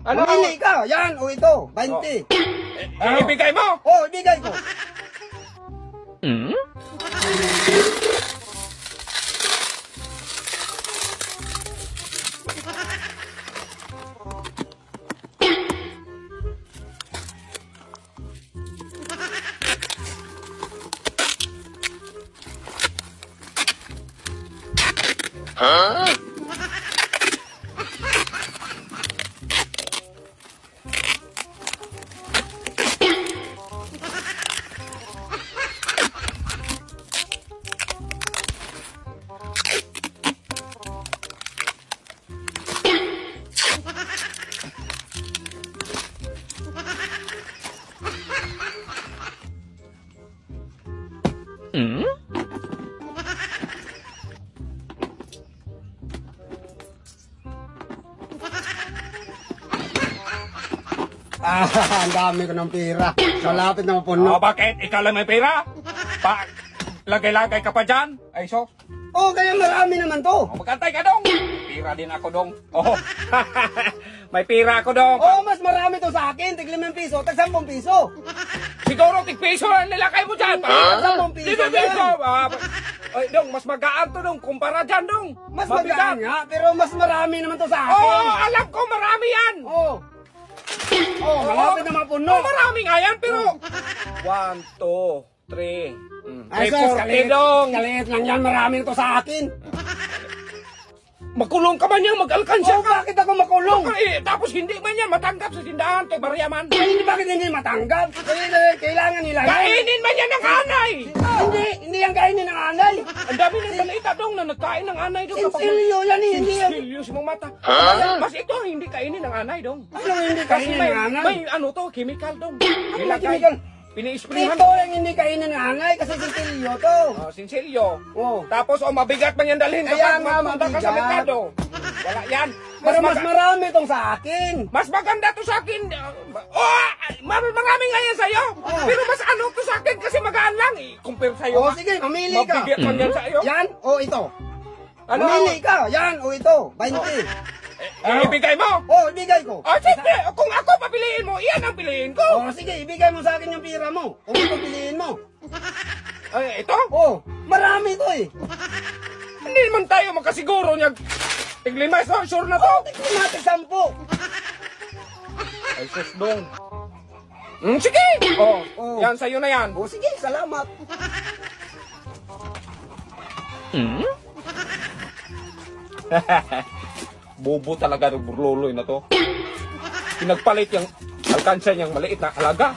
Ano? Mamili ka. Yan, o ito. 20. Ibigay mo? Oh, ibigay ko. Ang dami ko ng pera. Malapit na mapuno. Bakit? Ikaw lang may pera? Lagay-lagay ka pa dyan? Ay, so? Oh, kaya marami naman to. Magkantay ka dong. Pira din ako dong. Oh. May pira ako dong. Oh, mas marami to sa akin. Tig 5 piso, tag 10 piso. Siguro tig-piso lang nilakay mo dyan. Tag 10 piso. 10 piso. Ay, dong, mas magaan to dong. Kumpara dyan dong. Mas magaan nga, pero mas marami naman to sa akin. Oo, alam ko marami yan. Oh. Oh, malapit na mapuno. Oh, marami nga yan, pero 1, 2, 3. Ay, sos, kalit lang yan. Marami to sa akin. Makulong ka man yan, mag-alkansya ka. Bakit ako makulong? Tapos hindi man yan matanggap sa tindahan, to Mariaman. Bakit hindi matanggap? Kailangan nila yan. Kainin man yan ng anay. Hindi yan kainin ng anay. Ang dami ng balita dong na nagkain ng anay dong. Sinsilyo yan, hindi yan. Sinsilyo sa mga mata. Mas ito, hindi kainin ng anay dong. Ano hindi kainin ng anay? May ano to, chemical dong. Ano chemical? Pini-sprayhan. Ito yung hindi kainin ng anay kasi sinsilyo to. Sinsilyo. Oh. Tapos mabigat man yan dalhin Kaya kapag nga magpunta ka sa merkado. Wala yan. Pero mas marami tong sa akin. Mas maganda to sa akin. Marami nga yan sa'yo. Pero mas ano to sa akin kasi magaan lang. Compare sa'yo. Oh, sige, mamili ka. Mabigat man yan sa'yo. Yan o ito. Ano? Mamili ka. Yan o ito. 20. Ibigay mo? Oh, ibigay ko. Oh, sige. Kung ako papiliin mo, iyan ang piliin ko. Oh, sige, ibigay mo sa akin yung pira mo. Kung ito piliin mo. Ay, ito? Oh, marami to eh. Hindi naman tayo makasiguro niya. Tig-5, sure na to. Oh, tig-5, tig-10. Ay, sus dong. Sige. Oh, yan, sa'yo na yan. Oh, sige, salamat. Bobo talaga ng burloloy na to. Pinagpalit yung alkansya niyang maliit na alaga.